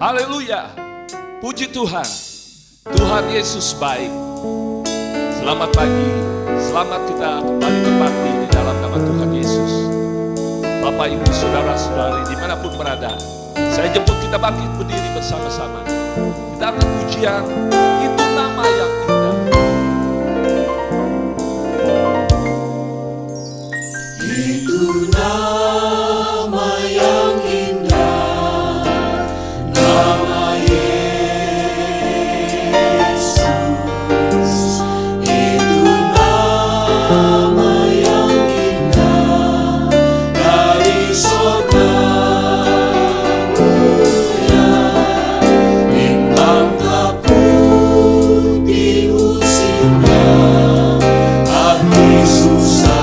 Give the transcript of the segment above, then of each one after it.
Haleluya. Puji Tuhan. Tuhan Yesus baik. Selamat pagi. Selamat kita kembali berbakti di dalam nama Tuhan Yesus. Bapak, Ibu, Saudara-saudari dimanapun berada, saya jemput kita bangkit berdiri bersama-sama. Kita akan pujian itu nama yang indah. Itu nama yang indah, nama Yesus. Itu nama yang indah, dari surga mulia, bimbang takut diusirnya, hati susah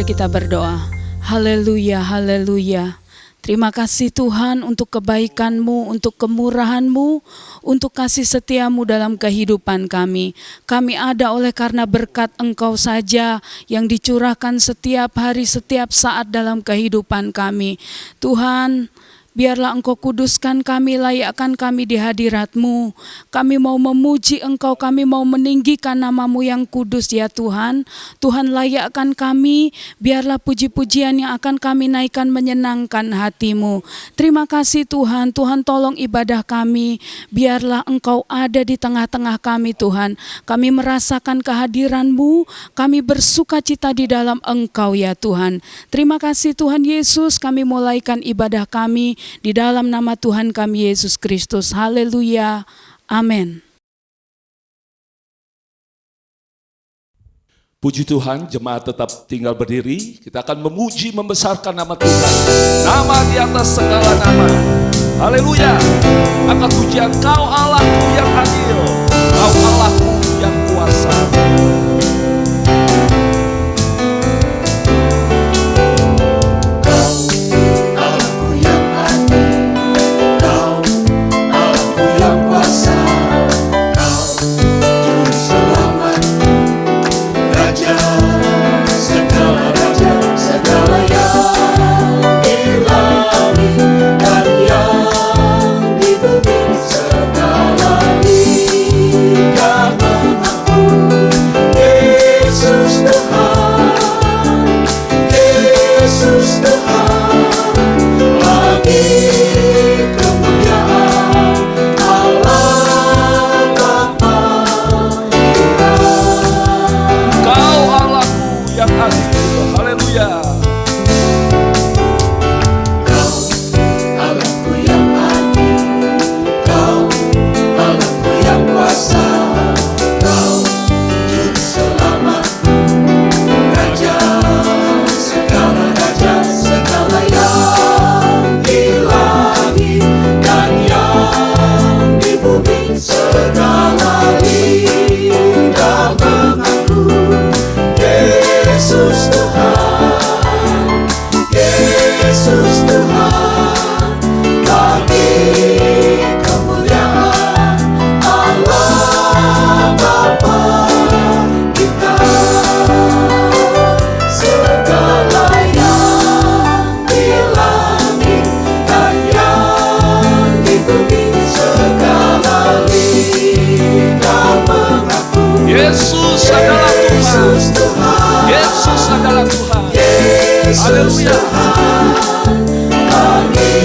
kita berdoa. Haleluya, haleluya. Terima kasih Tuhan untuk kebaikan-Mu, untuk kemurahan-Mu, untuk kasih setia-Mu dalam kehidupan kami. Kami ada oleh karena berkat Engkau saja yang dicurahkan setiap hari, setiap saat dalam kehidupan kami. Tuhan, biarlah Engkau kuduskan kami, layakkan kami di hadirat-Mu. Kami mau memuji Engkau, kami mau meninggikan nama-Mu yang kudus ya Tuhan. Tuhan, layakkan kami, biarlah puji-pujian yang akan kami naikkan menyenangkan hati-Mu. Terima kasih Tuhan, Tuhan tolong ibadah kami, biarlah Engkau ada di tengah-tengah kami Tuhan. Kami merasakan kehadiran-Mu, kami bersuka cita di dalam Engkau ya Tuhan. Terima kasih Tuhan Yesus, kami mulaikan ibadah kami di dalam nama Tuhan kami Yesus Kristus. Haleluya. Amin. Puji Tuhan, jemaat tetap tinggal berdiri. Kita akan memuji, membesarkan nama Tuhan. Nama di atas segala nama. Haleluya. Angkat pujian, Kau Allahku yang adil, Kau Allahku yang kuasa. Kau Allahku yang Haleluya. bagi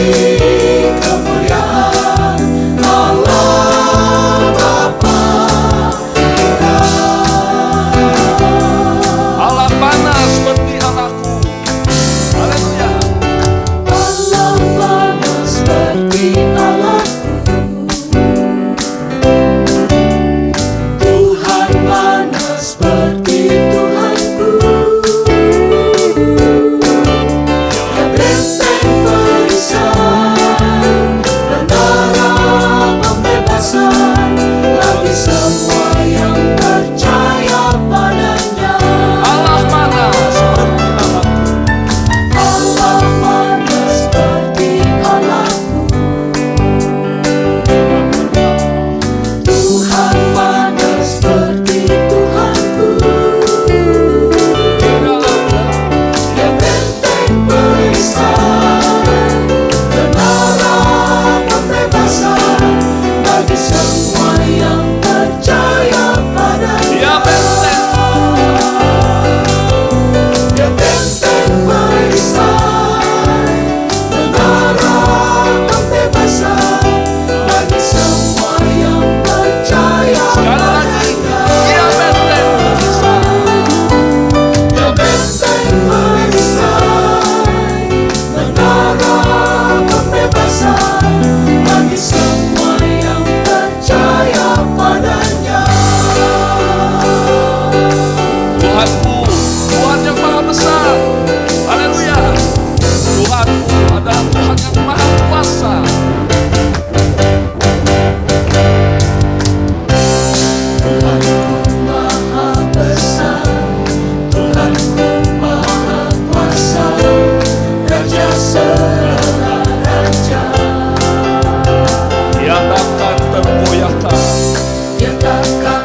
kemuliaan Allah Bapa kita. Allah mana seperti Allahku. Haleluya. Allah mana seperti Allahku. Tuhan mana seperti Tuhanku. Dia benteng perisai, menara pembebasan bagi semua yang percaya padanya. Allah mana seperti Allahku. Allah mana seperti Allahku. Tuhan mana seperti Tuhanku. Dia benteng perisai, menara pembebasan bagi semua yang percaya padanya. Dia benteng. Dia benteng perisai, menara pembebasan bagi semua yang percaya Sekali lagi. Dia benteng perisai. Dia benteng perisai, menara pembebasan bagi semua yang percaya padanya. Tuhanku, Tuhan yang maha besar. Haleluya. Tuhanku adalah Tuhan yang maha kuasa. Tuhanku maha besar, Tuhanku maha kuasa, Raja segala raja. Dia takkan tergoyahkan. Dia takkan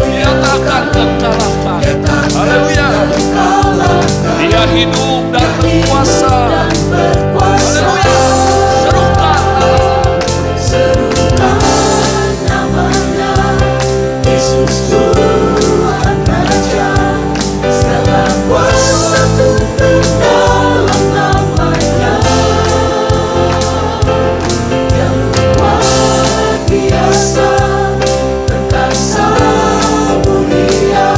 Dia takkan tergoyahkan, terkalahkan. Dia takkan Haleluya. terkalahkan. Dia hidup dan berkuasa. Dan berkuasa. Haleluya. Serukan namanya. Serukan namanya, Yesus Tuhan Raja. Segala kuasa tunduk dalam namanya. Yang luar biasa, perkasa mulia,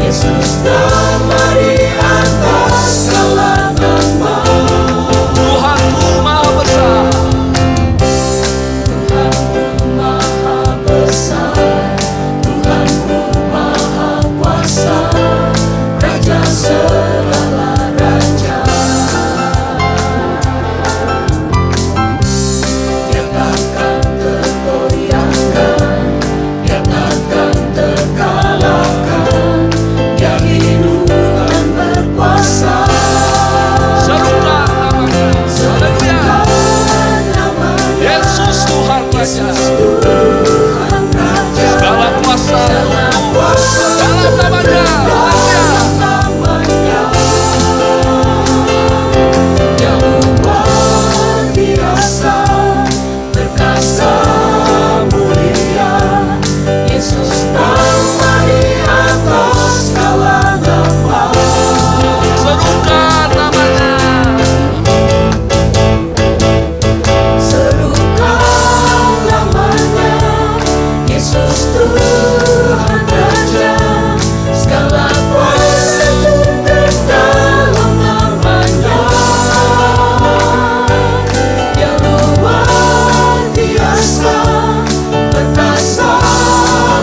Yesus nama di atas segala nama. Tuhanku maha besar. Tuhanku maha besar, Tuhanku maha kuasa, Raja segala raja. Dia takkan tergoyahkan, Dia takkan terkalahkan. Dia hidup dan berkuasa. Serukan namanya. Haleluya. Serukan namanya, Yesus Tuhan Raja. Tuhan Raja. Segala kuasa dalam namanya. Haleluya. Namanya yang luar biasa, perkasa mulia, Yesus nama di atas segala nama. Serukan namanya. Serukan namanya, Yesus Tuhan Raja. Segala kuasa tunduk dalam namanya. Yang luar biasa, perkasa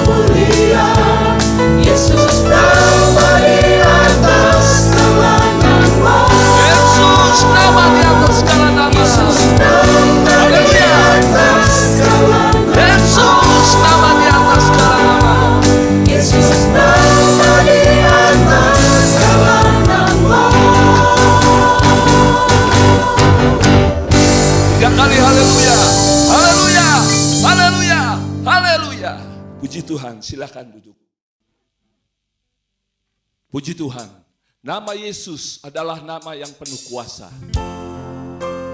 mulia, Yesus nama di atas segala nama. Yesus nama di atas segala nama. Yesus nama di atas segala nama. Yesus nama di atas segala nama. Yesus nama di atas segala nama. Tiga kali haleluya. Haleluya. Haleluya. Haleluya. Puji Tuhan, silakan duduk. Puji Tuhan. Nama Yesus adalah nama yang penuh kuasa.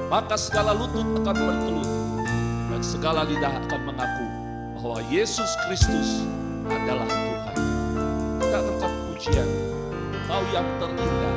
Maka segala lutut akan bertelut dan segala lidah akan mengaku bahwa Yesus Kristus adalah Tuhan. Kita angkat pujian, Kau yang terindah,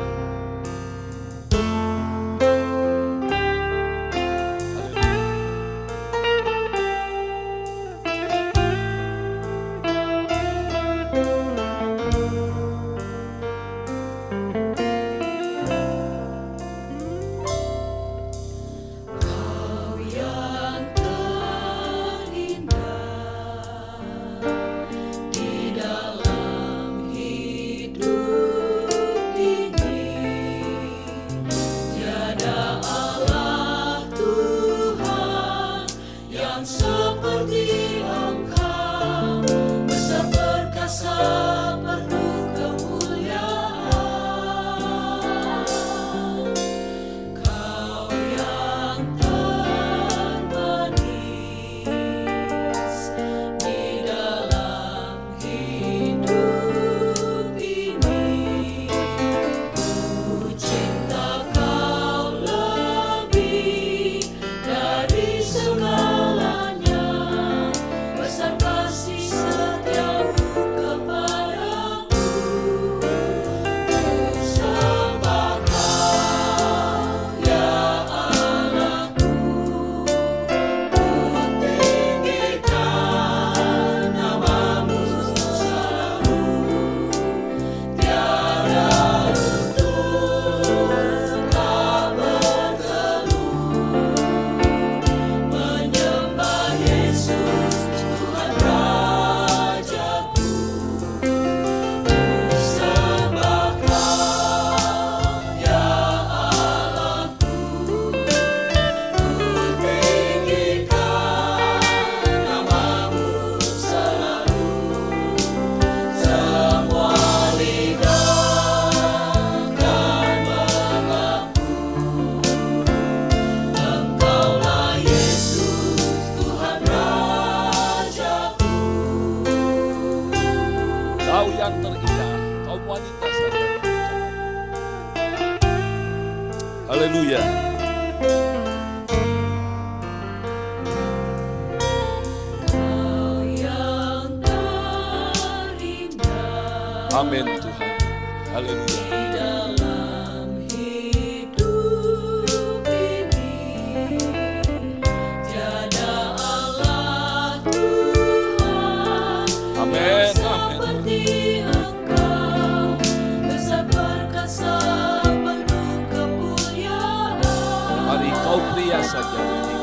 Haleluya. Amin Tuhan. Haleluya. Amin, amin. Mari kau pria saja nyanyi.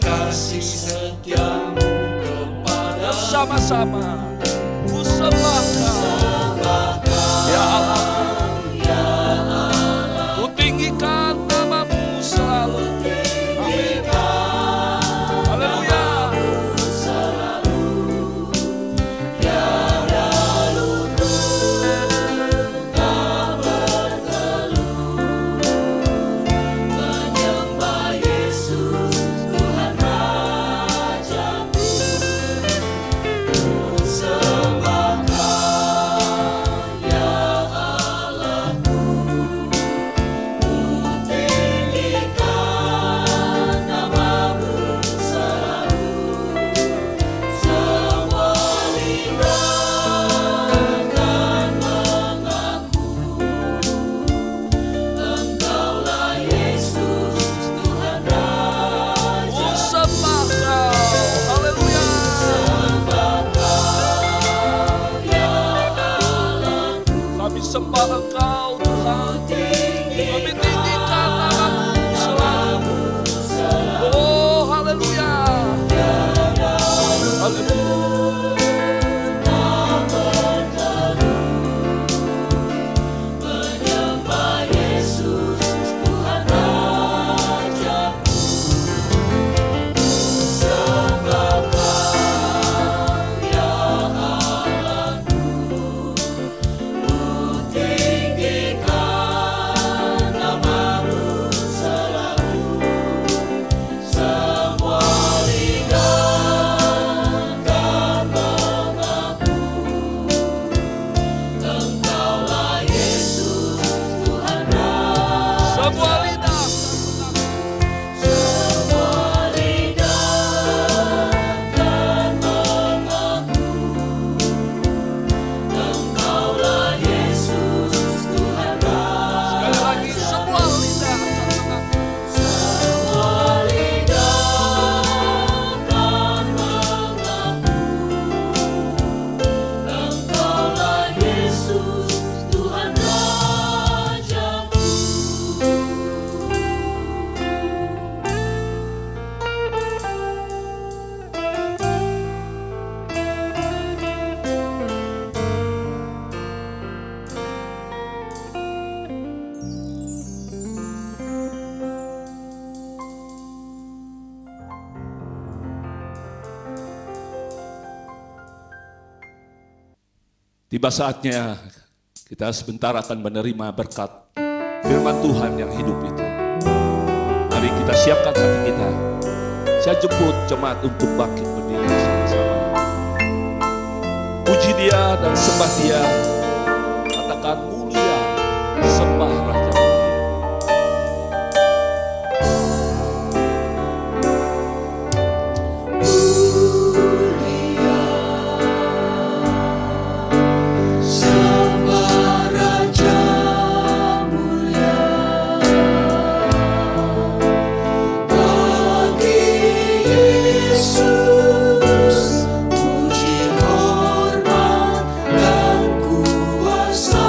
Kasih setiamu kepada Sama-sama ku sembah Kau, ya Allah. Ku tinggikan namamu selalu. Amin. Haleluya. Sembah Engkau Tuhan, kami tinggikan namamu selalu. Oh haleluya, haleluya. menyembah Yesus Tuhan Rajaku, sembah Kau ya Allahku. Tinggikan namamu selalu, semua lidah akan mengaku, Engkaulah Yesus Tuhan Raja. Semua lidah, Semua lidah akan mengaku, Engkaulah Yesus Tuhan Raja. sekali lagi semua lidah akan mengaku. Semua lidah akan mengaku, Engkaulah Yesus Tuhan Rajaku. Tiba saatnya kita sebentar akan menerima berkat firman Tuhan yang hidup itu. Mari kita siapkan hati kita. Saya jemput jemaat untuk bangkit berdiri sama-sama. Puji Dia dan sembah Dia. Katakan mulia, sembah Raja mulia. Sembah Raja mulia, bagi Yesus puji hormat dan kuasa.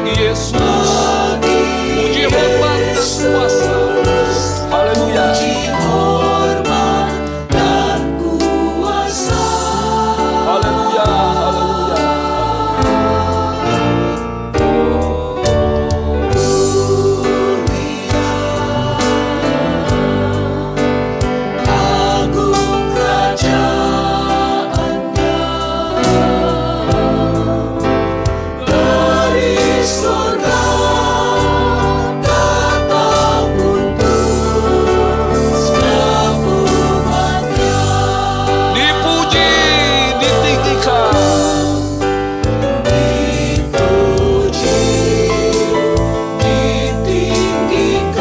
bagi Yesus. Puji hormat dan kuasa. Haleluya. Haleluya, haleluya. Dipuji, ditinggikan. Dipuji, ditinggikan.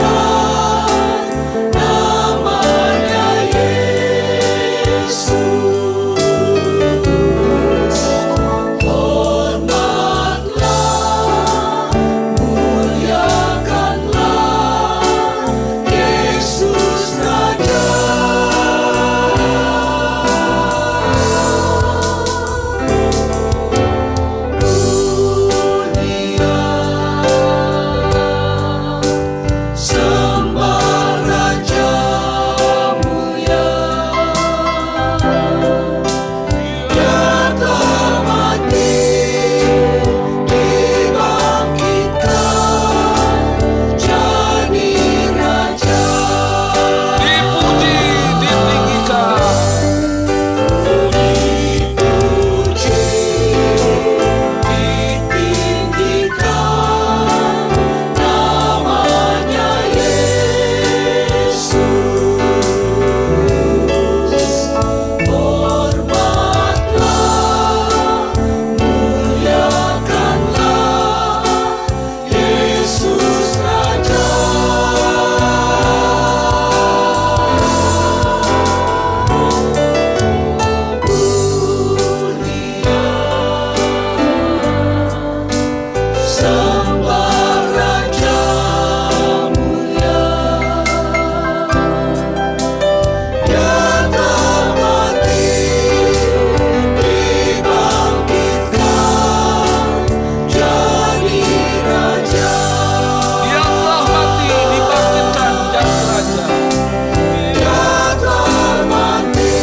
Dia telah mati,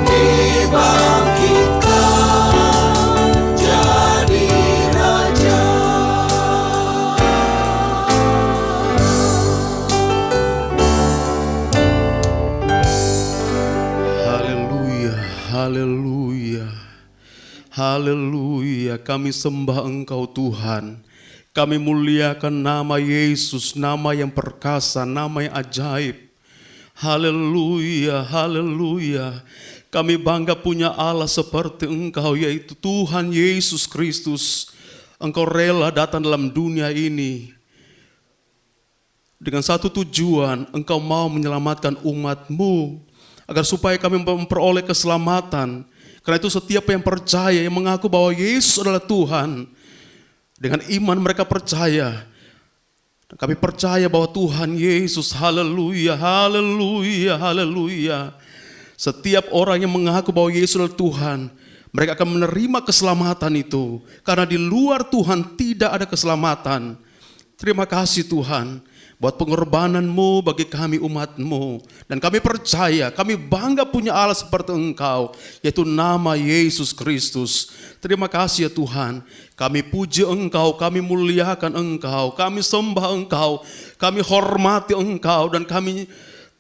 dibangkitkan jadi raja. Haleluya, haleluya, haleluya. Kami sembah Engkau Tuhan. Kami muliakan nama Yesus, nama yang perkasa, nama yang ajaib. Haleluya, haleluya. Kami bangga punya Allah seperti Engkau, yaitu Tuhan Yesus Kristus. Engkau rela datang dalam dunia ini dengan satu tujuan, Engkau mau menyelamatkan umat-Mu, agar supaya kami memperoleh keselamatan. Karena itu setiap yang percaya, yang mengaku bahwa Yesus adalah Tuhan, dengan iman mereka percaya. Dan kami percaya bahwa Tuhan Yesus, haleluya, haleluya, haleluya. Setiap orang yang mengaku bahwa Yesus adalah Tuhan, mereka akan menerima keselamatan itu. Karena di luar Tuhan tidak ada keselamatan. Terima kasih Tuhan buat pengorbanan-Mu bagi kami umat-Mu. Dan kami percaya, kami bangga punya Allah seperti Engkau, yaitu nama Yesus Kristus. Terima kasih ya Tuhan, kami puji Engkau, kami muliakan Engkau, kami sembah Engkau, kami hormati Engkau, dan kami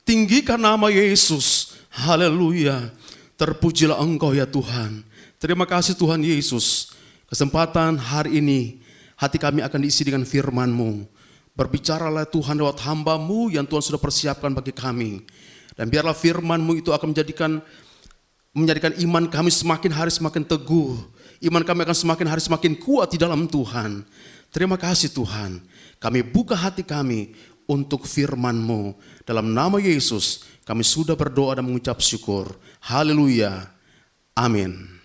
tinggikan nama Yesus. Haleluya, terpujilah Engkau ya Tuhan. Terima kasih Tuhan Yesus, kesempatan hari ini, hati kami akan diisi dengan firman-Mu. Berbicaralah Tuhan lewat hamba-Mu yang Tuhan sudah persiapkan bagi kami. Dan biarlah firman-Mu itu akan menjadikan iman kami semakin hari semakin teguh. Iman kami akan semakin hari semakin kuat di dalam Tuhan. Terima kasih Tuhan. Kami buka hati kami untuk firman-Mu. Dalam nama Yesus kami sudah berdoa dan mengucap syukur. Haleluya. Amin.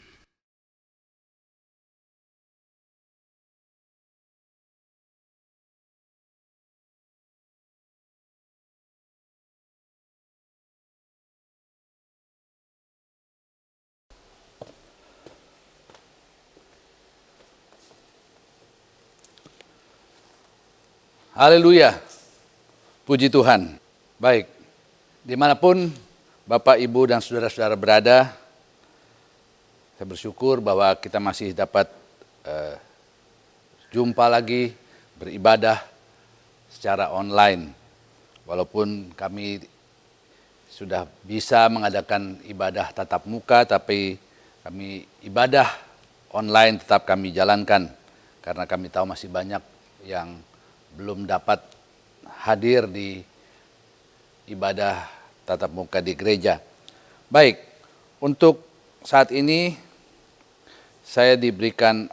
Haleluya, puji Tuhan. Baik, dimanapun Bapak, Ibu, dan saudara-saudara berada, saya bersyukur bahwa kita masih dapat jumpa lagi, beribadah secara online. Walaupun kami sudah bisa mengadakan ibadah tatap muka, tapi kami ibadah online tetap kami jalankan. Karena kami tahu masih banyak yang belum dapat hadir di ibadah tatap muka di gereja. Baik, untuk saat ini saya diberikan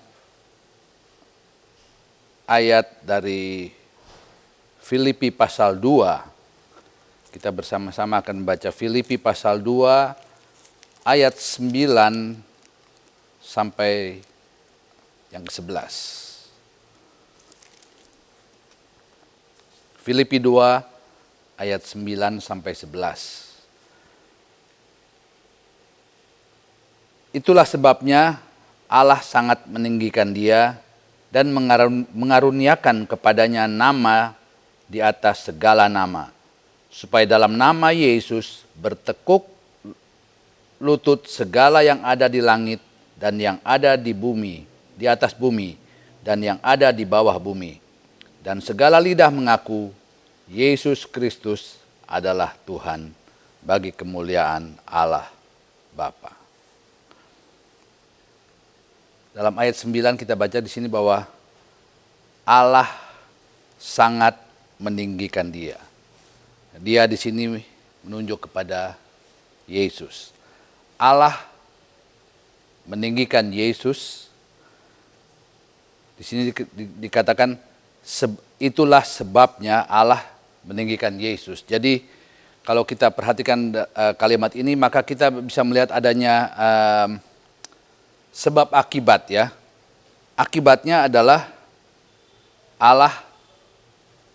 ayat dari Filipi pasal 2. Kita bersama-sama akan membaca Filipi pasal 2 ayat 9 sampai yang ke-11. Filipi 2 ayat 9 sampai 11. Itulah sebabnya Allah sangat meninggikan dia dan mengaruniakan kepadanya nama di atas segala nama, supaya dalam nama Yesus bertekuk lutut segala yang ada di langit dan yang ada di bumi, di atas bumi, dan yang ada di bawah bumi. Dan segala lidah mengaku Yesus Kristus adalah Tuhan, bagi kemuliaan Allah Bapa. Dalam ayat 9 kita baca di sini bahwa Allah sangat meninggikan dia. Dia di sini menunjuk kepada Yesus. Allah meninggikan Yesus. Di sini dikatakan itulah sebabnya Allah meninggikan Yesus. Jadi kalau kita perhatikan kalimat ini, maka kita bisa melihat adanya sebab akibat ya. Akibatnya adalah Allah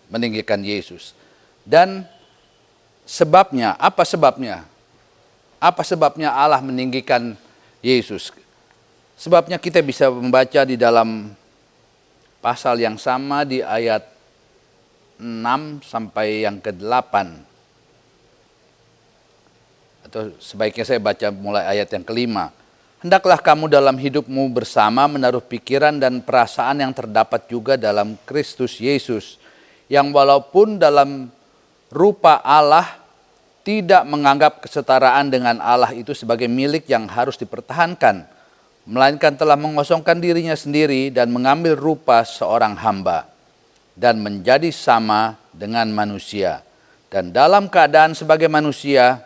meninggikan Yesus. Dan sebabnya, apa sebabnya? Apa sebabnya Allah meninggikan Yesus? Sebabnya kita bisa membaca di dalam pasal yang sama di ayat 6 sampai yang ke-8. Atau sebaiknya saya baca mulai ayat yang ke-5. Hendaklah kamu dalam hidupmu bersama menaruh pikiran dan perasaan yang terdapat juga dalam Kristus Yesus, yang walaupun dalam rupa Allah tidak menganggap kesetaraan dengan Allah itu sebagai milik yang harus dipertahankan, melainkan telah mengosongkan dirinya sendiri dan mengambil rupa seorang hamba dan menjadi sama dengan manusia. Dan dalam keadaan sebagai manusia,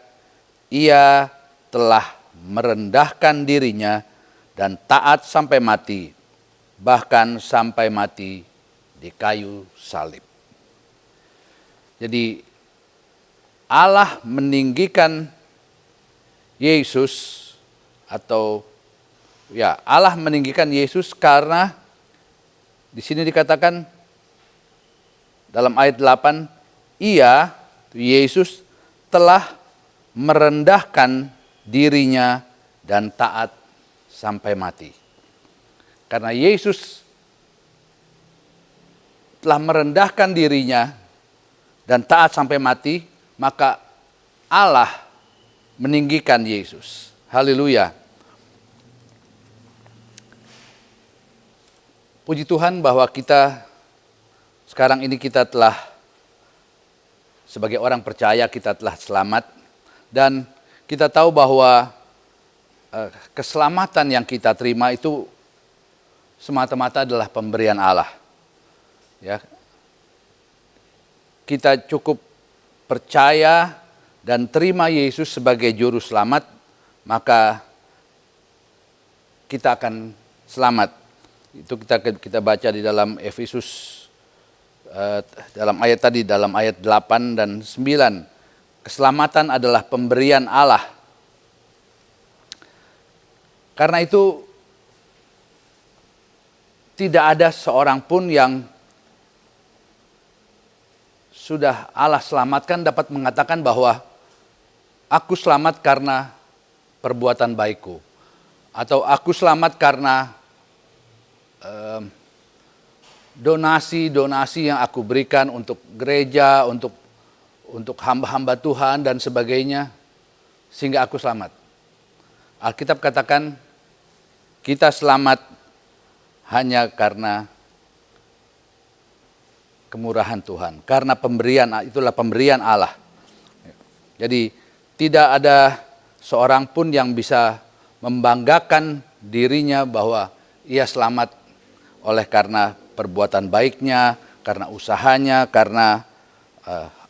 ia telah merendahkan dirinya dan taat sampai mati, bahkan sampai mati di kayu salib. Jadi Allah meninggikan Yesus Allah meninggikan Yesus karena di sini dikatakan dalam ayat 8, Yesus telah merendahkan dirinya dan taat sampai mati. Karena Yesus telah merendahkan dirinya dan taat sampai mati, maka Allah meninggikan Yesus. Haleluya. Puji Tuhan bahwa kita sekarang ini kita telah sebagai orang percaya kita telah selamat, dan kita tahu bahwa keselamatan yang kita terima itu semata-mata adalah pemberian Allah. Ya. Kita cukup percaya dan terima Yesus sebagai juru selamat, maka kita akan selamat. Itu kita baca di dalam Efesus dalam ayat tadi, dalam ayat 8 dan 9. Keselamatan adalah pemberian Allah. Karena itu tidak ada seorang pun yang sudah Allah selamatkan dapat mengatakan bahwa aku selamat karena perbuatan baikku, atau aku selamat karena donasi-donasi yang aku berikan untuk gereja, untuk hamba-hamba Tuhan dan sebagainya, sehingga aku selamat. Alkitab katakan kita selamat hanya karena kemurahan Tuhan, karena itulah pemberian Allah. Jadi tidak ada seorang pun yang bisa membanggakan dirinya bahwa ia selamat oleh karena perbuatan baiknya, karena usahanya, karena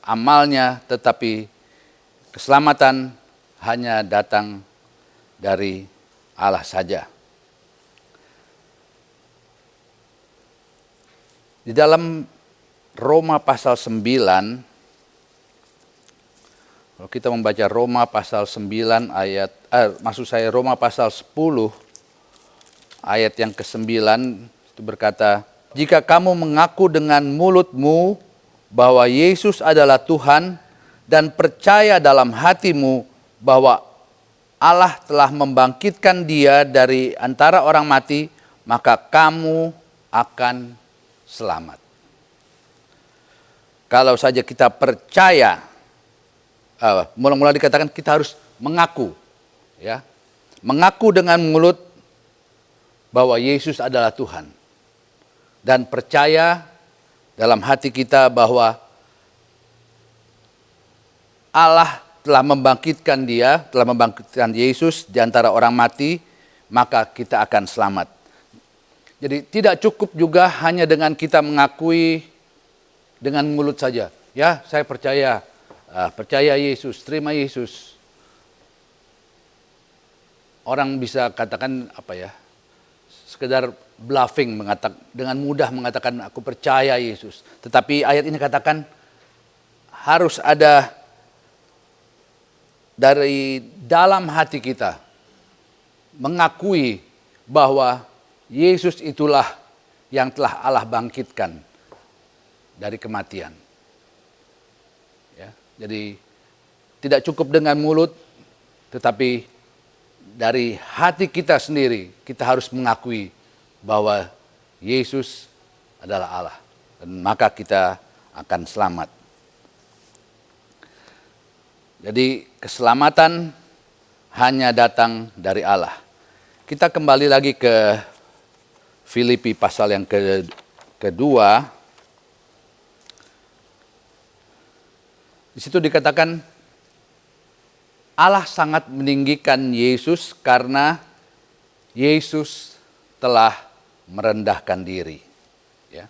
amalnya, tetapi keselamatan hanya datang dari Allah saja. Di dalam Roma pasal 9, kalau kita membaca Roma pasal 9 Roma pasal 10 ayat yang ke-9 itu berkata, jika kamu mengaku dengan mulutmu bahwa Yesus adalah Tuhan dan percaya dalam hatimu bahwa Allah telah membangkitkan Dia dari antara orang mati, maka kamu akan selamat. Kalau saja kita percaya, mula-mula dikatakan kita harus mengaku, ya, mengaku dengan mulut bahwa Yesus adalah Tuhan. Dan percaya dalam hati kita bahwa Allah telah membangkitkan Dia, telah membangkitkan Yesus di antara orang mati, maka kita akan selamat. Jadi tidak cukup juga hanya dengan kita mengakui dengan mulut saja. Ya, saya percaya Yesus, terima Yesus. Orang bisa katakan sekedar bluffing, dengan mudah mengatakan aku percaya Yesus. Tetapi ayat ini katakan harus ada dari dalam hati kita mengakui bahwa Yesus itulah yang telah Allah bangkitkan dari kematian. Ya, jadi tidak cukup dengan mulut, tetapi dari hati kita sendiri kita harus mengakui bahwa Yesus adalah Allah, dan maka kita akan selamat. Jadi keselamatan hanya datang dari Allah. Kita kembali lagi ke Filipi pasal yang kedua. Di situ dikatakan Allah sangat meninggikan Yesus karena Yesus telah merendahkan diri. Ya.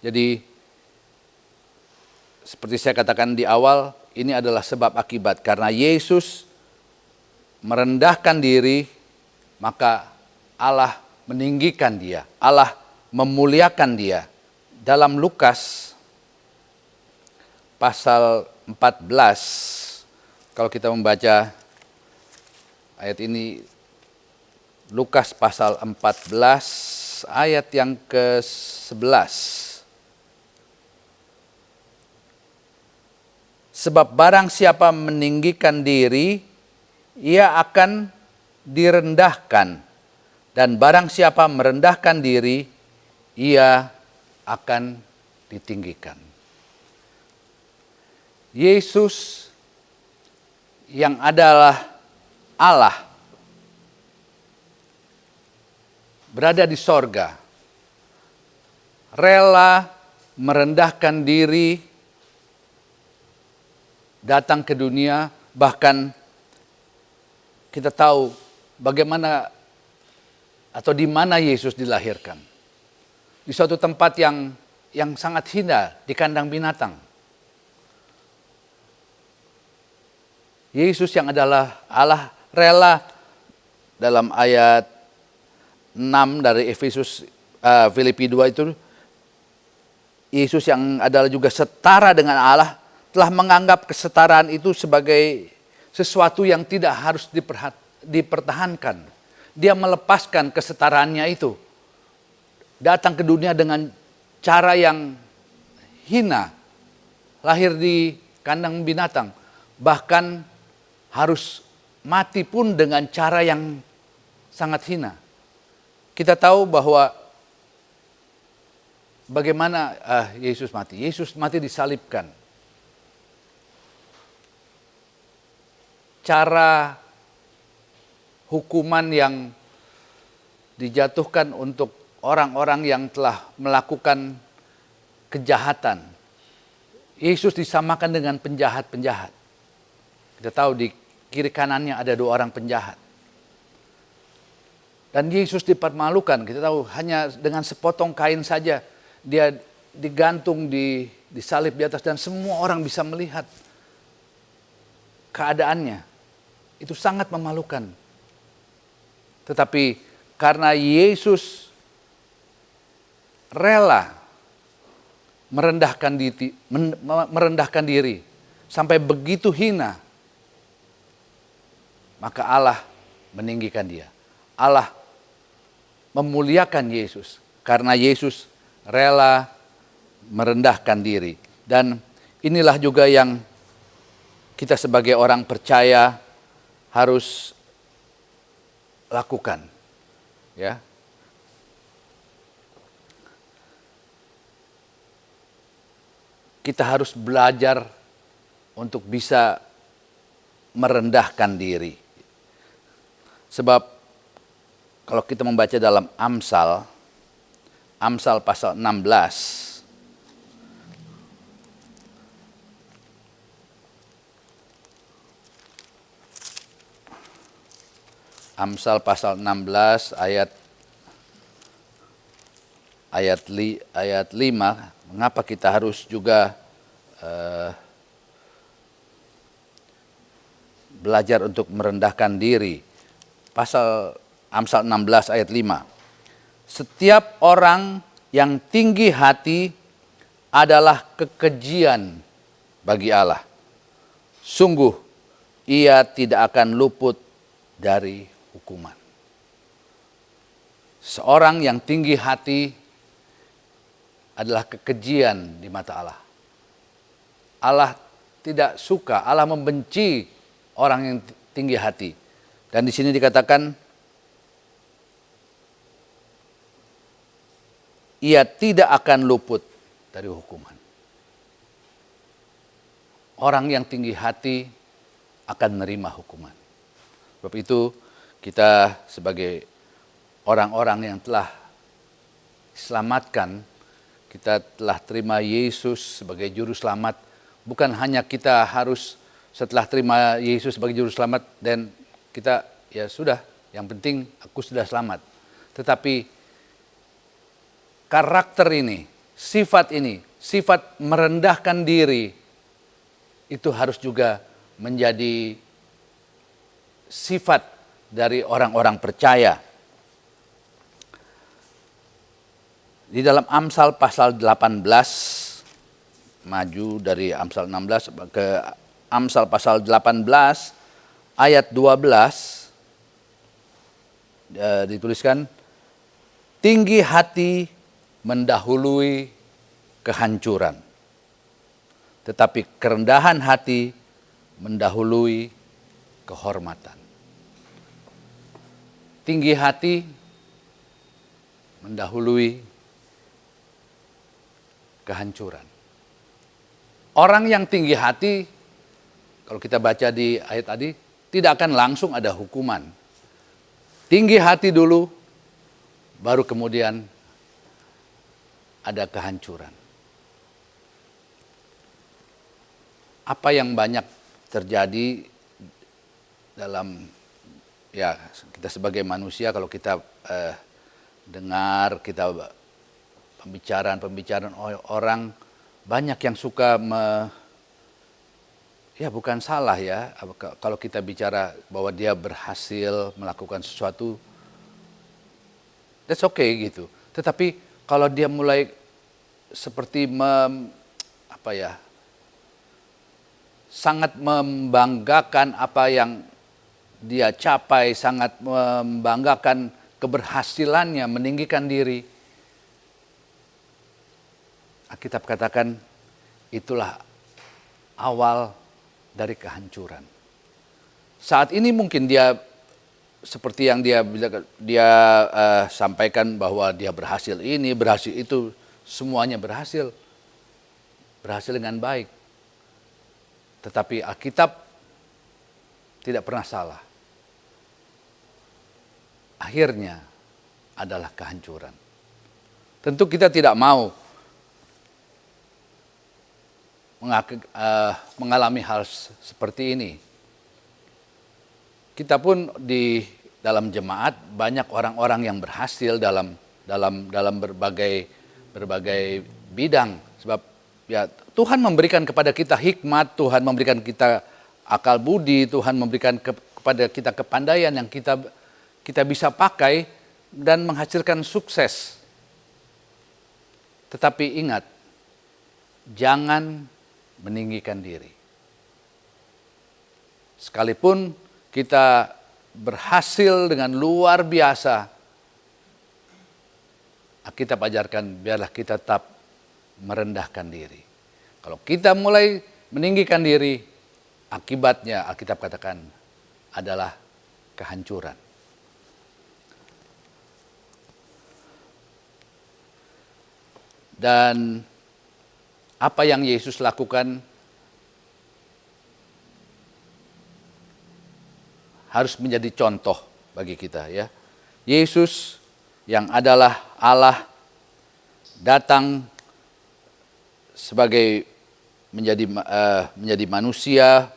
Jadi seperti saya katakan di awal, ini adalah sebab akibat. Karena Yesus merendahkan diri, maka Allah meninggikan Dia. Allah memuliakan Dia. Dalam Lukas pasal 14, kalau kita membaca ayat ini, Lukas pasal 14 ayat yang ke-11. Sebab barang siapa meninggikan diri, ia akan direndahkan. Dan barang siapa merendahkan diri, ia akan ditinggikan. Yesus yang adalah Allah berada di sorga, rela merendahkan diri, datang ke dunia. Bahkan kita tahu bagaimana atau di mana Yesus dilahirkan. Di suatu tempat yang sangat hina, di kandang binatang. Yesus yang adalah Allah rela, dalam ayat 6 dari Filipi 2 itu, Yesus yang adalah juga setara dengan Allah telah menganggap kesetaraan itu sebagai sesuatu yang tidak harus dipertahankan. Dia melepaskan kesetaraannya itu. Datang ke dunia dengan cara yang hina. Lahir di kandang binatang. Bahkan harus mati pun dengan cara yang sangat hina. Kita tahu bahwa bagaimana Yesus mati? Yesus mati disalibkan. Cara hukuman yang dijatuhkan untuk orang-orang yang telah melakukan kejahatan. Yesus disamakan dengan penjahat-penjahat. Kita tahu di kiri kanannya ada 2 orang penjahat. Dan Yesus dipermalukan, kita tahu hanya dengan sepotong kain saja dia digantung, disalib di atas, dan semua orang bisa melihat keadaannya. Itu sangat memalukan. Tetapi karena Yesus rela merendahkan diri sampai begitu hina, maka Allah meninggikan dia. Allah memuliakan Yesus karena Yesus rela merendahkan diri. Dan inilah juga yang kita sebagai orang percaya harus lakukan, ya. Kita harus belajar untuk bisa merendahkan diri. Sebab kalau kita membaca dalam Amsal pasal 16, Amsal pasal 16 ayat 5, mengapa kita harus juga belajar untuk merendahkan diri. Amsal 16 ayat 5. Setiap orang yang tinggi hati adalah kekejian bagi Allah. Sungguh ia tidak akan luput dari hukuman. Seorang yang tinggi hati adalah kekejian di mata Allah. Allah tidak suka, Allah membenci orang yang tinggi hati. Dan di sini dikatakan ia tidak akan luput dari hukuman. Orang yang tinggi hati akan menerima hukuman. Sebab itu kita sebagai orang-orang yang telah diselamatkan, kita telah terima Yesus sebagai juru selamat. Bukan hanya kita harus setelah terima Yesus sebagai juru selamat dan kita ya sudah, yang penting aku sudah selamat. Tetapi karakter ini, sifat merendahkan diri itu harus juga menjadi sifat dari orang-orang percaya. Di dalam Amsal pasal 18, maju dari Amsal 16 ke Amsal pasal 18 ayat 12, dituliskan, tinggi hati mendahului kehancuran, tetapi kerendahan hati mendahului kehormatan. Tinggi hati mendahului kehancuran. Orang yang tinggi hati, kalau kita baca di ayat tadi, tidak akan langsung ada hukuman. Tinggi hati dulu, baru kemudian ada kehancuran. Apa yang banyak terjadi dalam, ya kita sebagai manusia, kalau kita dengar, kita pembicaraan orang, banyak yang suka ya bukan salah ya, kalau kita bicara bahwa dia berhasil melakukan sesuatu, that's okay gitu. Tetapi kalau dia mulai seperti sangat membanggakan apa yang dia capai, sangat membanggakan keberhasilannya, meninggikan diri, Alkitab katakan itulah awal dari kehancuran. Saat ini mungkin dia seperti yang dia sampaikan bahwa dia berhasil ini, berhasil itu, semuanya berhasil dengan baik. Tetapi Alkitab tidak pernah salah. Akhirnya adalah kehancuran. Tentu kita tidak mau mengalami hal seperti ini. Kita pun di dalam jemaat banyak orang-orang yang berhasil dalam berbagai bidang. Sebab ya Tuhan memberikan kepada kita hikmat, Tuhan memberikan kita akal budi, Tuhan memberikan kepada kita kepandaian yang kita bisa pakai dan menghasilkan sukses. Tetapi ingat, jangan meninggikan diri. Sekalipun kita berhasil dengan luar biasa, Alkitab ajarkan biarlah kita tetap merendahkan diri. Kalau kita mulai meninggikan diri, akibatnya Alkitab katakan adalah kehancuran. Dan apa yang Yesus lakukan harus menjadi contoh bagi kita, ya. Yesus yang adalah Allah datang sebagai menjadi manusia,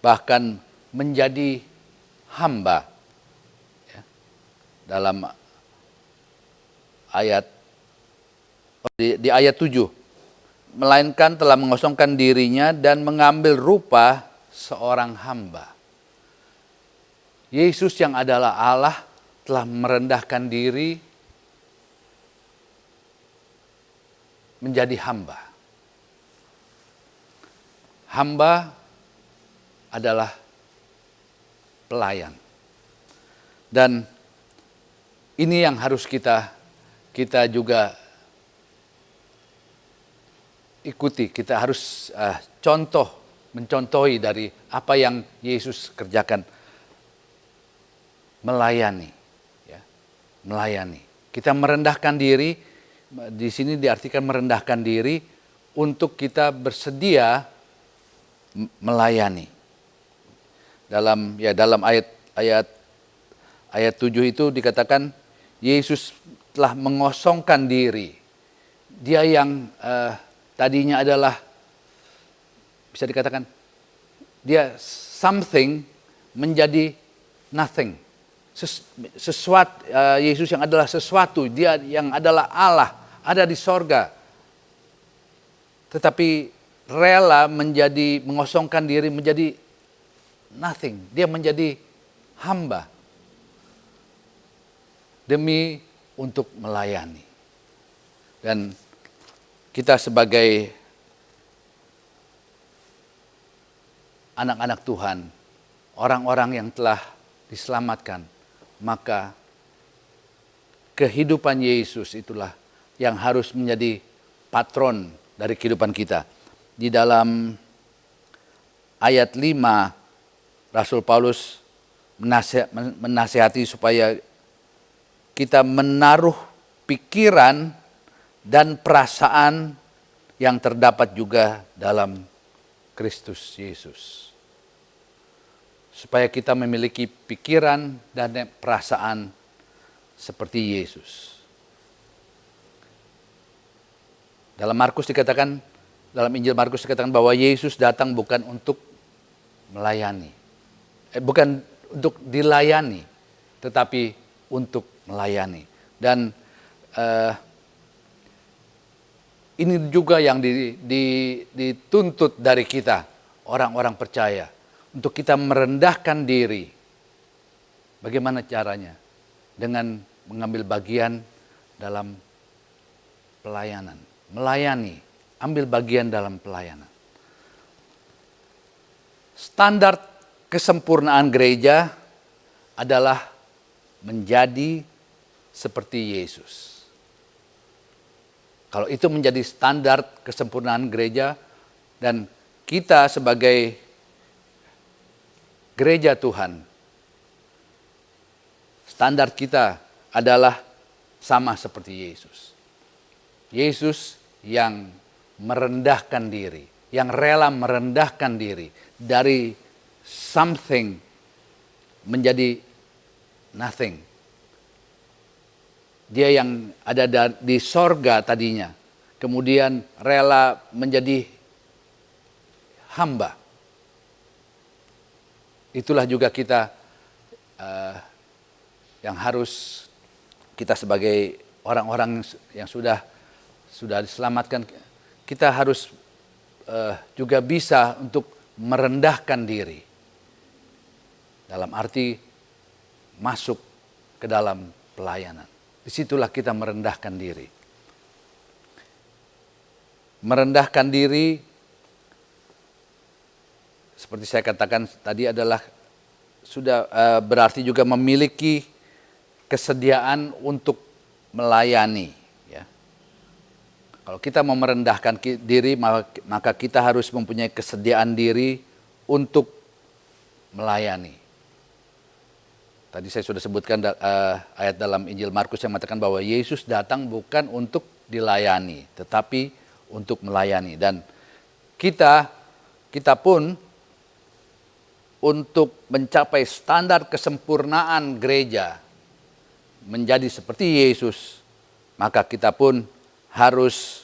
bahkan menjadi hamba, ya. Dalam ayat di ayat 7, melainkan telah mengosongkan dirinya dan mengambil rupa seorang hamba. Yesus yang adalah Allah telah merendahkan diri menjadi hamba. Hamba adalah pelayan. Dan ini yang harus kita juga ikuti. Kita harus mencontohi dari apa yang Yesus kerjakan. Melayani, ya, melayani. Kita merendahkan diri. Di sini diartikan merendahkan diri untuk kita bersedia melayani. Dalam ayat 7 itu dikatakan Yesus telah mengosongkan diri. Dia yang tadinya adalah, bisa dikatakan, dia something menjadi nothing. Sesuatu, Yesus yang adalah sesuatu, dia yang adalah Allah, ada di sorga. Tetapi rela mengosongkan diri menjadi nothing. Dia menjadi hamba demi untuk melayani. Dan kita sebagai anak-anak Tuhan, orang-orang yang telah diselamatkan, maka kehidupan Yesus itulah yang harus menjadi patron dari kehidupan kita. Di dalam ayat 5, Rasul Paulus menasihati supaya kita menaruh pikiran dan perasaan yang terdapat juga dalam Kristus Yesus. Supaya kita memiliki pikiran dan perasaan seperti Yesus. Dalam Injil Markus dikatakan bahwa Yesus datang bukan untuk melayani. Bukan untuk dilayani, tetapi untuk melayani. Dan ini juga yang dituntut dari kita, orang-orang percaya. Untuk kita merendahkan diri. Bagaimana caranya? Dengan mengambil bagian dalam pelayanan. Melayani, ambil bagian dalam pelayanan. Standar kesempurnaan gereja adalah menjadi seperti Yesus. Kalau itu menjadi standar kesempurnaan gereja, dan kita sebagai gereja Tuhan, standar kita adalah sama seperti Yesus. Yesus yang merendahkan diri, yang rela merendahkan diri dari something menjadi nothing. Dia yang ada di sorga tadinya, kemudian rela menjadi hamba. Itulah juga kita yang harus kita sebagai orang-orang yang sudah diselamatkan, kita harus juga bisa untuk merendahkan diri. Dalam arti masuk ke dalam pelayanan. Disitulah kita merendahkan diri. Merendahkan diri, seperti saya katakan tadi, adalah sudah berarti juga memiliki kesediaan untuk melayani. Ya. Kalau kita mau merendahkan diri, maka kita harus mempunyai kesediaan diri untuk melayani. Tadi saya sudah sebutkan ayat dalam Injil Markus yang mengatakan bahwa Yesus datang bukan untuk dilayani, tetapi untuk melayani. Dan kita pun untuk mencapai standar kesempurnaan gereja, menjadi seperti Yesus, maka kita pun harus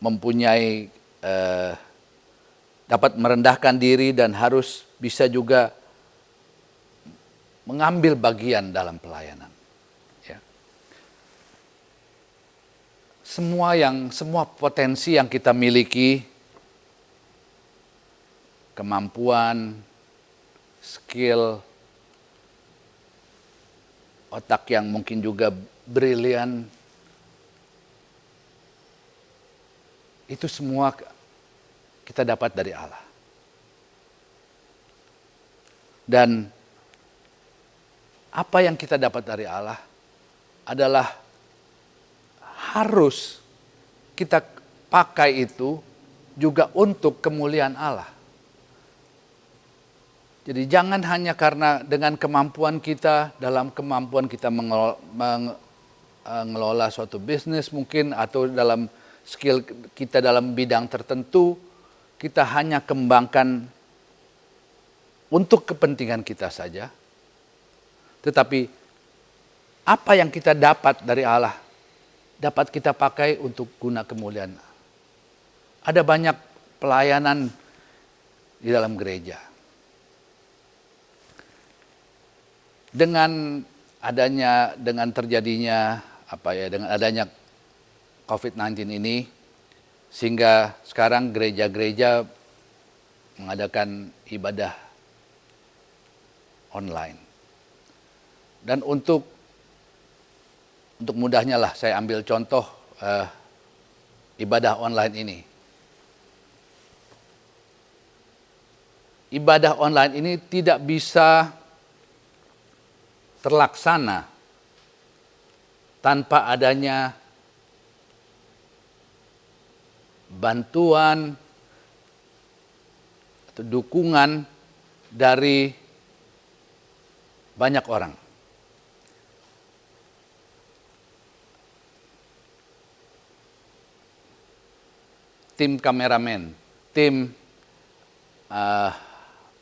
mempunyai, dapat merendahkan diri dan harus bisa juga mengambil bagian dalam pelayanan. Ya. Semua potensi yang kita miliki, kemampuan, skill, otak yang mungkin juga brilian, itu semua kita dapat dari Allah. Dan apa yang kita dapat dari Allah adalah harus kita pakai itu juga untuk kemuliaan Allah. Jadi jangan hanya karena dengan kemampuan kita, dalam kemampuan kita mengelola suatu bisnis mungkin, atau dalam skill kita dalam bidang tertentu, kita hanya kembangkan untuk kepentingan kita saja. Tetapi apa yang kita dapat dari Allah dapat kita pakai untuk guna kemuliaan. Ada banyak pelayanan di dalam gereja. Dengan terjadinya dengan adanya COVID-19 ini, sehingga sekarang gereja-gereja mengadakan ibadah online. Dan untuk mudahnya lah saya ambil contoh ibadah online ini. Ibadah online ini tidak bisa terlaksana tanpa adanya bantuan atau dukungan dari banyak orang. Tim kameramen, tim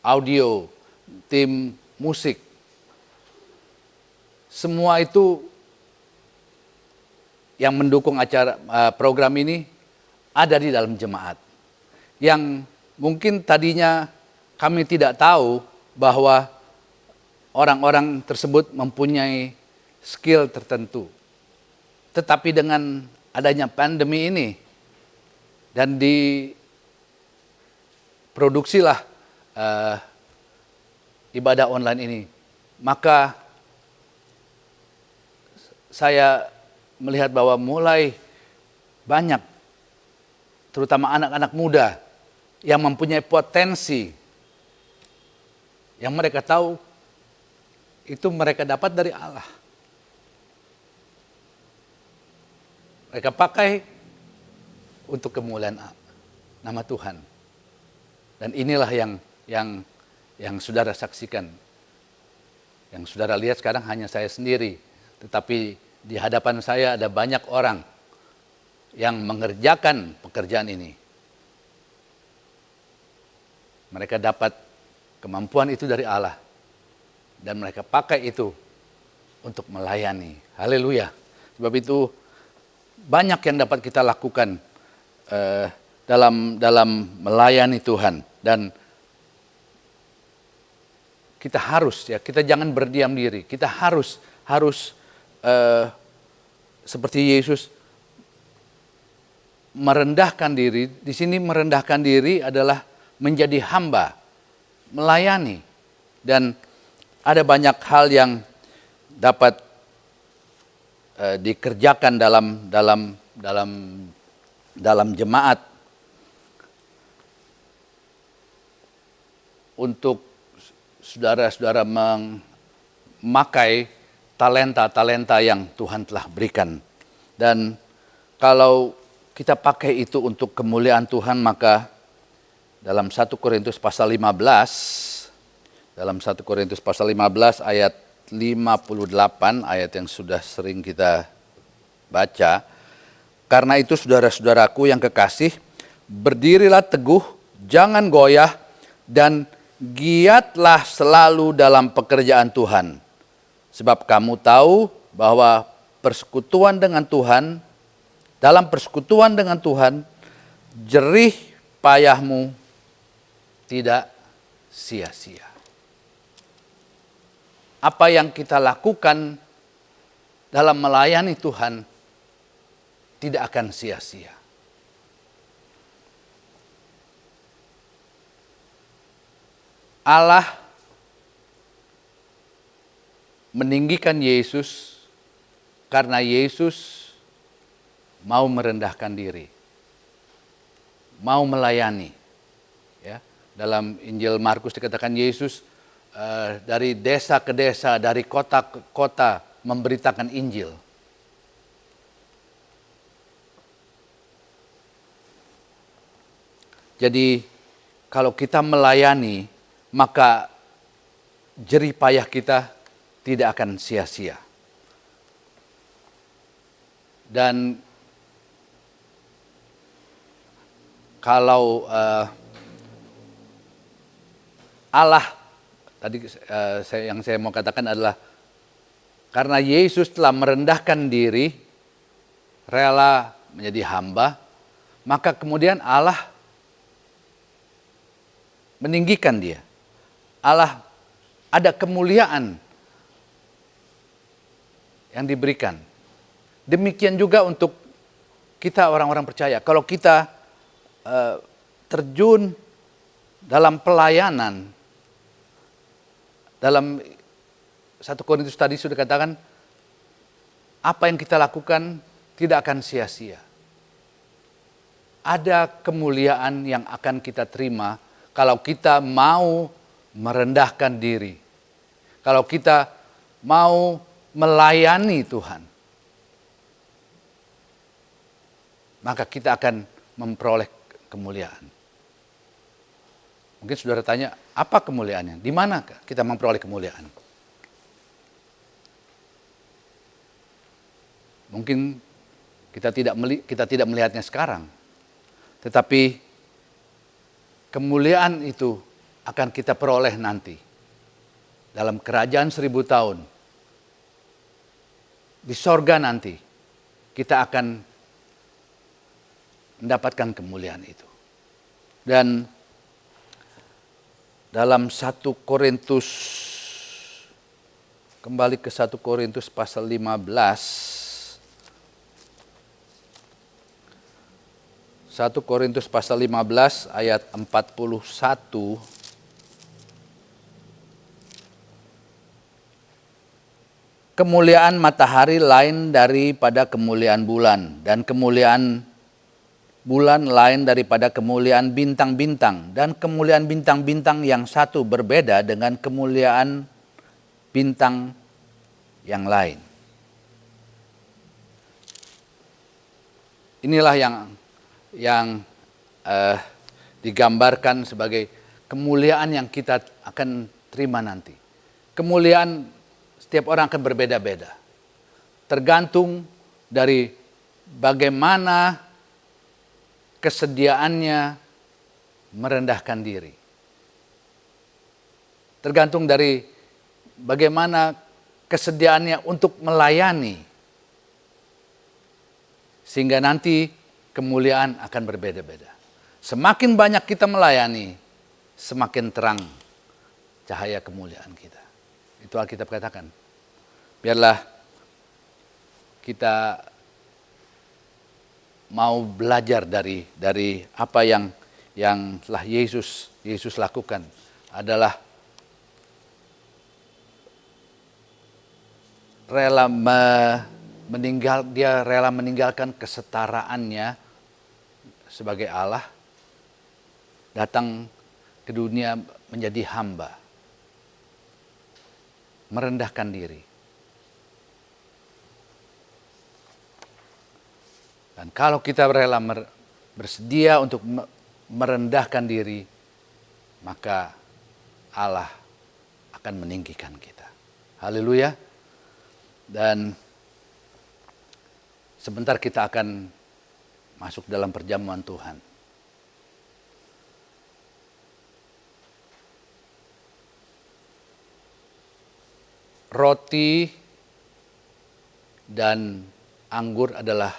audio, tim musik, semua itu yang mendukung acara program ini ada di dalam jemaat. Yang mungkin tadinya kami tidak tahu bahwa orang-orang tersebut mempunyai skill tertentu. Tetapi dengan adanya pandemi ini, dan diproduksilah ibadah online ini, maka saya melihat bahwa mulai banyak, terutama anak-anak muda, yang mempunyai potensi, yang mereka tahu itu mereka dapat dari Allah. Mereka pakai untuk kemuliaan nama Tuhan. Dan inilah yang saudara saksikan. Yang saudara lihat sekarang hanya saya sendiri. Tetapi di hadapan saya ada banyak orang yang mengerjakan pekerjaan ini. Mereka dapat kemampuan itu dari Allah. Dan mereka pakai itu untuk melayani. Haleluya. Sebab itu banyak yang dapat kita lakukan dalam melayani Tuhan. Dan kita harus, ya, kita jangan berdiam diri. Kita harus seperti Yesus merendahkan diri. Di sini merendahkan diri adalah menjadi hamba, melayani. Dan ada banyak hal yang dapat dikerjakan dalam jemaat untuk saudara-saudara memakai talenta-talenta yang Tuhan telah berikan. Dan kalau kita pakai itu untuk kemuliaan Tuhan, maka dalam 1 Korintus pasal 15, ayat 58, ayat yang sudah sering kita baca. Karena itu saudara-saudaraku yang kekasih, berdirilah teguh, jangan goyah, dan giatlah selalu dalam pekerjaan Tuhan. Sebab kamu tahu bahwa dalam persekutuan dengan Tuhan, jerih payahmu tidak sia-sia. Apa yang kita lakukan dalam melayani Tuhan tidak akan sia-sia. Allah meninggikan Yesus karena Yesus mau merendahkan diri, mau melayani. Ya, dalam Injil Markus dikatakan Yesus dari desa ke desa, dari kota ke kota memberitakan Injil. Jadi kalau kita melayani, maka jerih payah kita tidak akan sia-sia. Dan kalau Allah, tadi yang saya mau katakan adalah karena Yesus telah merendahkan diri, rela menjadi hamba, maka kemudian Allah meninggikan dia. Allah ada kemuliaan yang diberikan. Demikian juga untuk kita orang-orang percaya. Kalau kita terjun dalam pelayanan, dalam 1 Korintus tadi sudah katakan, apa yang kita lakukan tidak akan sia-sia. Ada kemuliaan yang akan kita terima kalau kita mau merendahkan diri. Kalau kita mau melayani Tuhan, maka kita akan memperoleh kemuliaan. Mungkin saudara tanya, apa kemuliaannya? Di mana kita memperoleh kemuliaan? Mungkin kita tidak melihatnya sekarang, tetapi kemuliaan itu akan kita peroleh nanti dalam kerajaan 1000 tahun. Di sorga nanti kita akan mendapatkan kemuliaan itu. Dan dalam 1 Korintus, kembali ke 1 Korintus pasal 15. 1 Korintus pasal 15 ayat 41. Kemuliaan matahari lain daripada kemuliaan bulan, dan kemuliaan bulan lain daripada kemuliaan bintang-bintang, dan kemuliaan bintang-bintang yang satu berbeda dengan kemuliaan bintang yang lain. Inilah yang digambarkan sebagai kemuliaan yang kita akan terima nanti. Kemuliaan setiap orang akan berbeda-beda. tergantung dari bagaimana kesediaannya merendahkan diri. Tergantung dari bagaimana kesediaannya untuk melayani. Sehingga nanti kemuliaan akan berbeda-beda. Semakin banyak kita melayani, semakin terang cahaya kemuliaan kita. Itu Alkitab katakan. Biarlah kita mau belajar dari apa yang telah Yesus lakukan, adalah dia rela meninggalkan kesetaraannya sebagai Allah, datang ke dunia menjadi hamba, merendahkan diri. Dan kalau kita rela bersedia untuk merendahkan diri, maka Allah akan meninggikan kita. Haleluya. Dan sebentar kita akan masuk dalam perjamuan Tuhan. Roti dan anggur adalah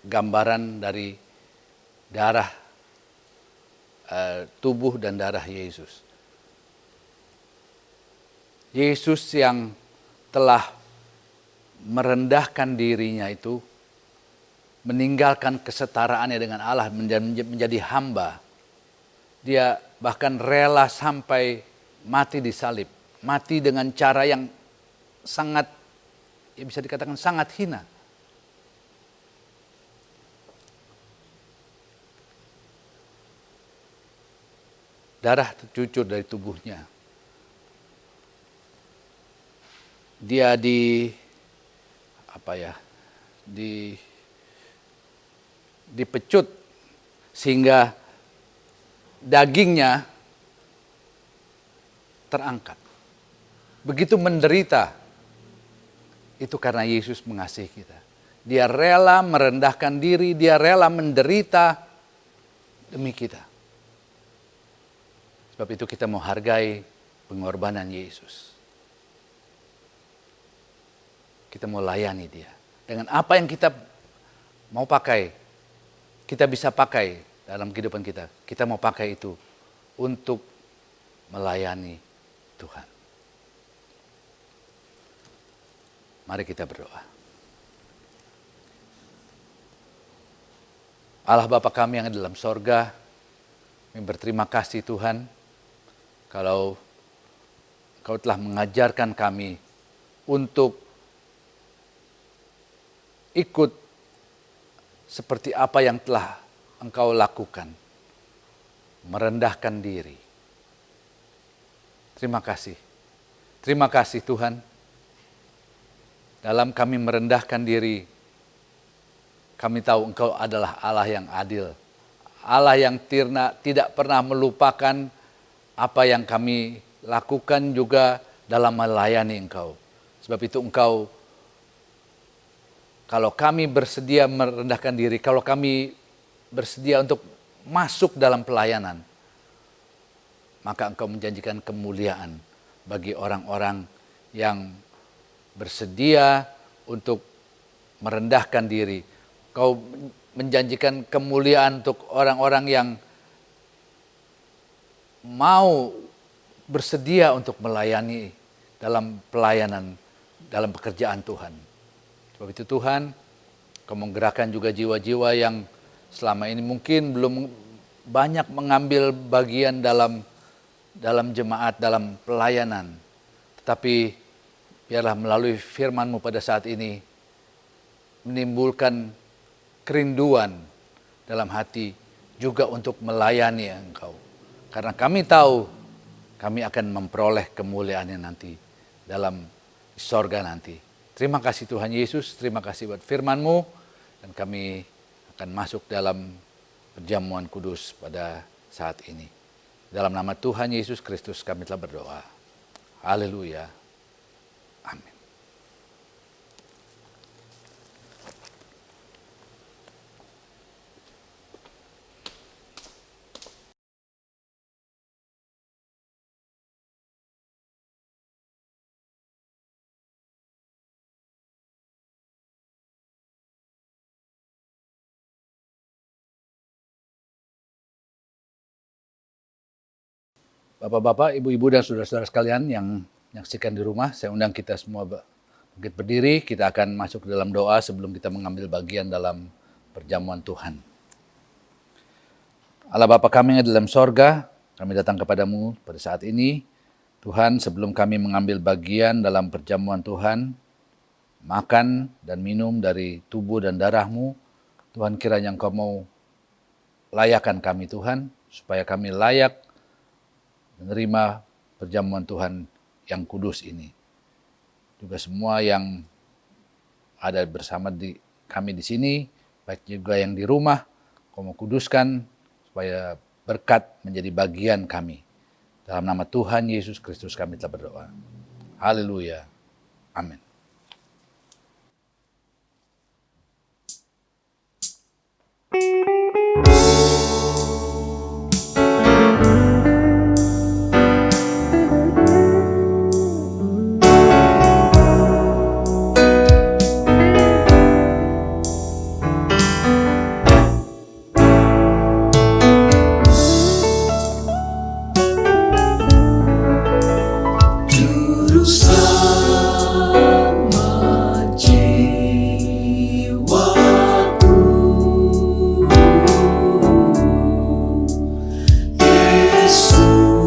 gambaran dari darah, tubuh dan darah Yesus. Yesus yang telah merendahkan dirinya itu, meninggalkan kesetaraannya dengan Allah, menjadi hamba. Dia bahkan rela sampai mati di salib. Mati dengan cara yang sangat, ya bisa dikatakan sangat hina. Darah tercucur dari tubuhnya. Dia dipecut sehingga dagingnya terangkat. Begitu menderita, itu karena Yesus mengasihi kita. Dia rela merendahkan diri, dia rela menderita demi kita. Sebab itu kita mau hargai pengorbanan Yesus. Kita mau layani dia. Dengan apa yang kita mau pakai, kita bisa pakai dalam kehidupan kita. Kita mau pakai itu untuk melayani Tuhan. Mari kita berdoa. Allah Bapa kami yang ada dalam sorga, kami berterima kasih Tuhan, kalau Engkau telah mengajarkan kami untuk ikut seperti apa yang telah Engkau lakukan, merendahkan diri. Terima kasih. Terima kasih Tuhan. Dalam kami merendahkan diri, kami tahu Engkau adalah Allah yang adil. Allah yang tidak pernah melupakan apa yang kami lakukan juga dalam melayani Engkau. Sebab itu Engkau, kalau kami bersedia merendahkan diri, kalau kami bersedia untuk masuk dalam pelayanan, maka Engkau menjanjikan kemuliaan bagi orang-orang yang bersedia untuk merendahkan diri. Kau menjanjikan kemuliaan untuk orang-orang yang mau bersedia untuk melayani dalam pelayanan, dalam pekerjaan Tuhan. Sebab itu Tuhan, Kau menggerakkan juga jiwa-jiwa yang selama ini mungkin belum banyak mengambil bagian dalam jemaat, dalam pelayanan. Tetapi biarlah melalui firman-Mu pada saat ini menimbulkan kerinduan dalam hati juga untuk melayani Engkau. Karena kami tahu kami akan memperoleh kemuliaannya nanti dalam sorga nanti. Terima kasih Tuhan Yesus, terima kasih buat firman-Mu, dan kami akan masuk dalam perjamuan kudus pada saat ini. Dalam nama Tuhan Yesus Kristus kami telah berdoa. Haleluya. Amin. Bapak-bapak, ibu-ibu dan saudara-saudara sekalian yang menyaksikan di rumah, saya undang kita semua bangkit berdiri. Kita akan masuk ke dalam doa sebelum kita mengambil bagian dalam perjamuan Tuhan. Allah Bapa kami yang di dalam sorga, kami datang kepadamu pada saat ini. Tuhan, sebelum kami mengambil bagian dalam perjamuan Tuhan, makan dan minum dari tubuh dan darah-Mu, Tuhan kiranya Engkau mau layakan kami Tuhan, supaya kami layak menerima perjamuan Tuhan yang kudus ini. Juga semua yang ada bersama kami di sini, baik juga yang di rumah, Kau mau kuduskan supaya berkat menjadi bagian kami. Dalam nama Tuhan Yesus Kristus kami telah berdoa. Haleluya. Amin. Juru selamat jiwaku, Yesusku,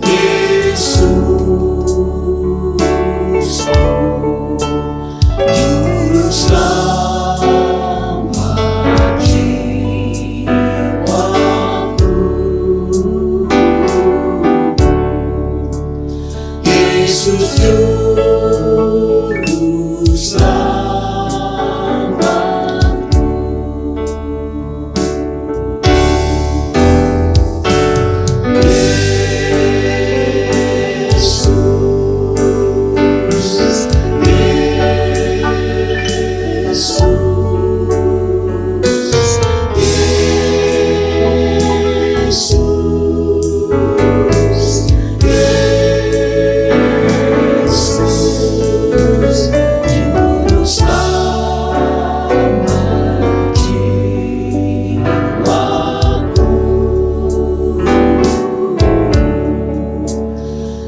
Yesusku, Juru selamat jiwaku, Yesus Juru selamatku. Yesus, Yesus, Juru selamat jiwaku,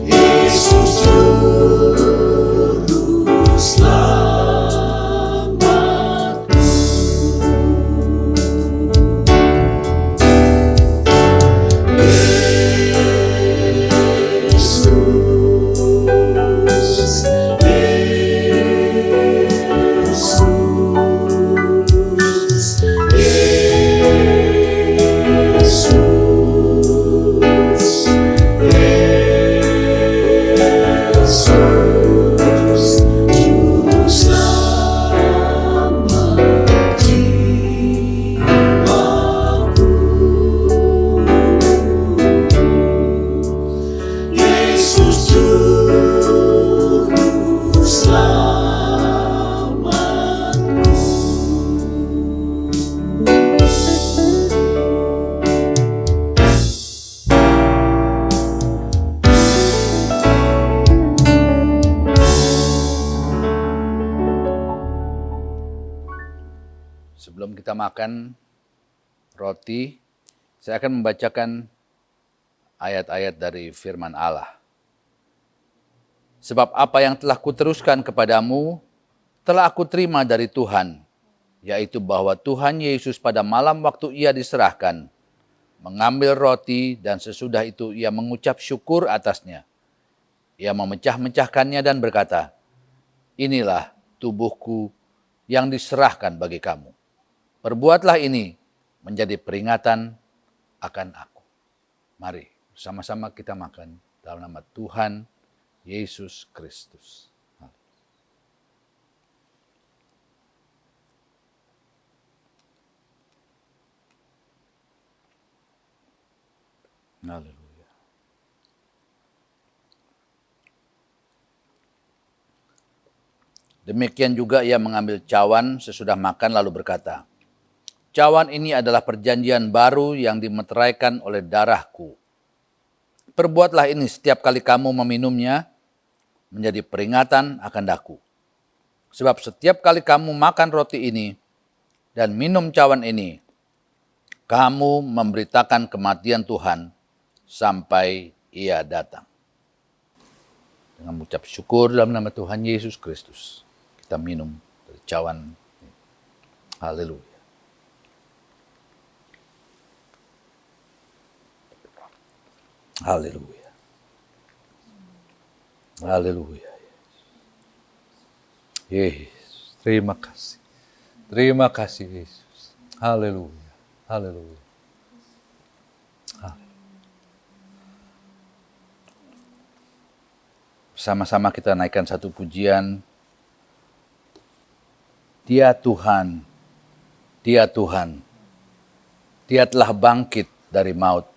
Yesus Juru selamatku. Yesus, Yesus, Yesus, Juru selamat jiwaku, Yesus Juru selamatku. Sebelum kita makan roti, saya akan membacakan ayat-ayat dari firman Allah. Sebab apa yang telah kuteruskan kepadamu, telah aku terima dari Tuhan, yaitu bahwa Tuhan Yesus pada malam waktu ia diserahkan, mengambil roti dan sesudah itu ia mengucap syukur atasnya. Ia memecah-mecahkannya dan berkata, "Inilah tubuhku yang diserahkan bagi kamu. Perbuatlah ini menjadi peringatan akan aku." Mari sama-sama kita makan dalam nama Tuhan Yesus Kristus. Haleluya. Demikian juga ia mengambil cawan sesudah makan lalu berkata, "Cawan ini adalah perjanjian baru yang dimeteraikan oleh darahku. Perbuatlah ini setiap kali kamu meminumnya menjadi peringatan akan daku. Sebab setiap kali kamu makan roti ini dan minum cawan ini, kamu memberitakan kematian Tuhan sampai Ia datang. Dengan mengucap syukur dalam nama Tuhan Yesus Kristus, kita minum dari cawan. Haleluya. Haleluya. Haleluya. Yesus, terima kasih. Terima kasih Yesus. Haleluya. Haleluya. Sama-sama kita naikkan satu pujian. Dia Tuhan, Dia Tuhan, Dia telah bangkit dari maut,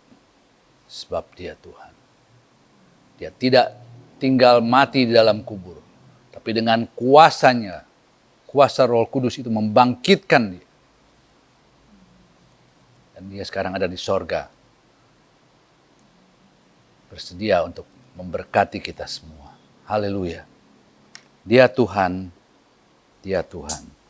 sebab Dia Tuhan. Dia tidak tinggal mati di dalam kubur, tapi dengan kuasanya, kuasa Roh Kudus itu membangkitkan dia. Dan dia sekarang ada di sorga, bersedia untuk memberkati kita semua. Haleluya. Dia Tuhan, Dia Tuhan.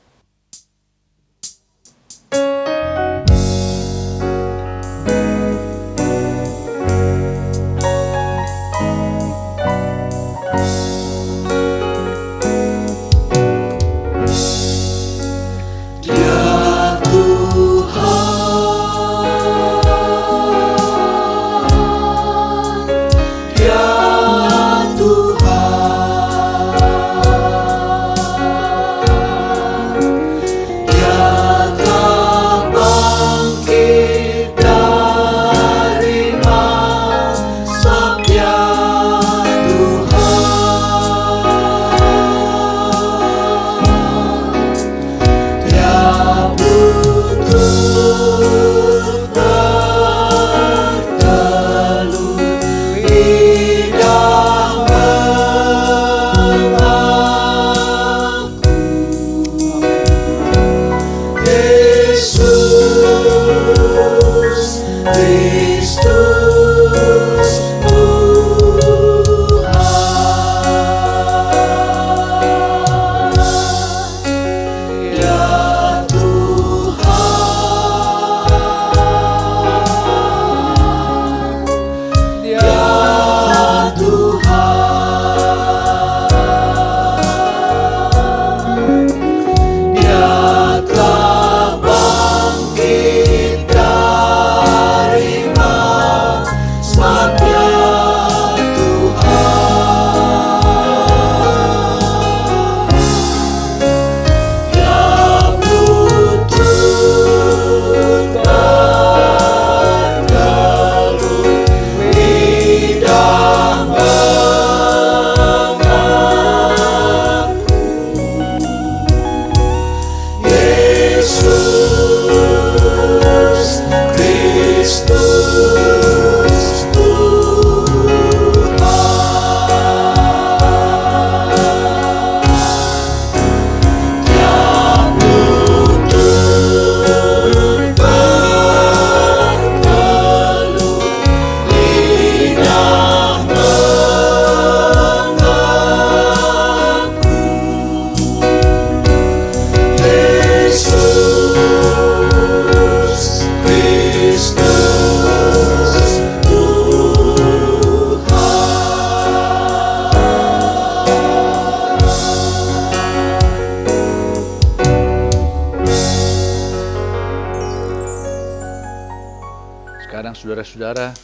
Sekarang saudara-saudara,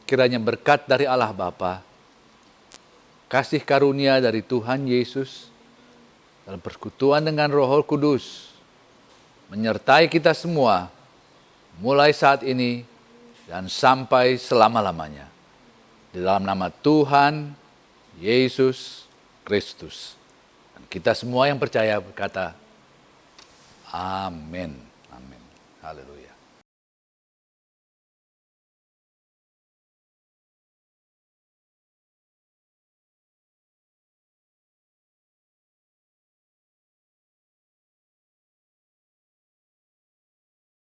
kiranya berkat dari Allah Bapa, kasih karunia dari Tuhan Yesus, dalam persekutuan dengan Roh Kudus, menyertai kita semua, mulai saat ini dan sampai selama-lamanya. Di dalam nama Tuhan Yesus Kristus. Dan kita semua yang percaya berkata, Amin. Amin. Haleluya.